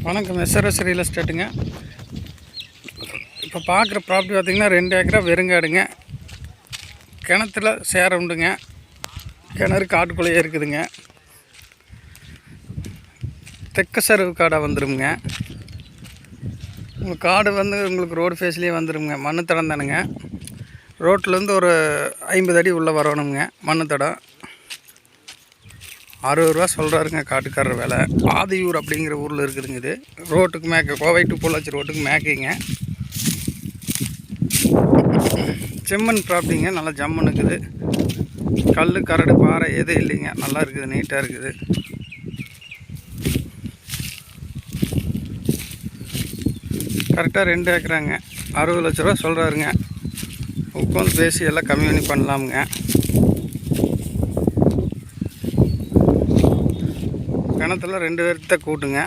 வணக்கம். SRS real எஸ்டேட்டுங்க. இப்போ பார்க்குற ப்ராப்பர்ட்டி பார்த்திங்கன்னா 2 ஏக்கரா வெறுங்காடுங்க. கிணத்துல சேர உண்டுங்க. கிணறு காட்டுக்குள்ளேயே இருக்குதுங்க. தெற்கு சருவு காடாக வந்துடுங்க. உங்களுக்கு காடு உங்களுக்கு ரோடு ஃபேஸ்லேயே வந்துடுங்க. மண்ணு தடம் தானுங்க. ரோட்லேருந்து ஒரு 50 அடி உள்ளே வரணுங்க. மண்ணு தடம் 60 ரூபா சொல்கிறாருங்க காட்டுக்காரர் வேலை. ஆதியூர் அப்படிங்கிற ஊரில் இருக்குதுங்க. இது ரோட்டுக்கு மேற்க கோவை டு பொள்ளாச்சி ரோட்டுக்கு மேற்கிங்க. செம்மண் ப்ராப்பர்ட்டிங்க. நல்லா ஜம்மன் இருக்குது. கல் கரடு பாறை எதுவும் இல்லைங்க. நல்லா இருக்குது, நீட்டாக இருக்குது. கரெக்டாக 2 ஏக்கராங்க. 60 லட்ச ரூபா சொல்கிறாருங்க. உட்காந்து பேசி எல்லாம் கம்மி பண்ணி பண்ணலாமுங்க. கிணத்துல 2 பேர்த்த கூட்டுங்க.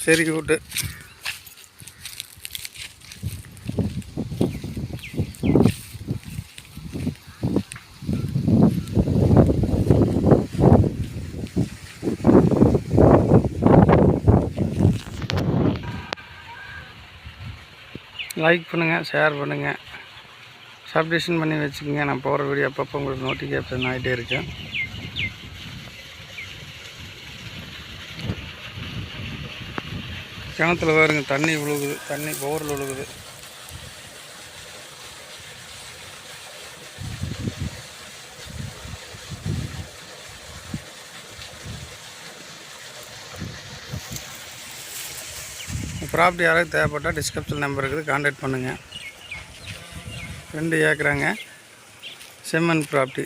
சரி கூட்டு லைக் பண்ணுங்கள், ஷேர் பண்ணுங்கள், சப்ஸ்கிரிப்ஷன் பண்ணி வச்சுக்கோங்க. நான் போகிற வீடியோ அப்பப்போ உங்களுக்கு நோட்டிஃபிகேஷன் ஆகிட்டே இருக்கேன். கிணத்துல பாருங்க தண்ணி விழுகுது. தண்ணி போரில் விழுகுது. ப்ராப்பர்ட்டி யாராவது தேவைப்பட்டால் டிஸ்கிரிப்ஷன் நம்பர் இருக்குது, கான்டாக்ட் பண்ணுங்கள். 2 ஏக்கராங்க. செம்மண் ப்ராப்பர்ட்டி.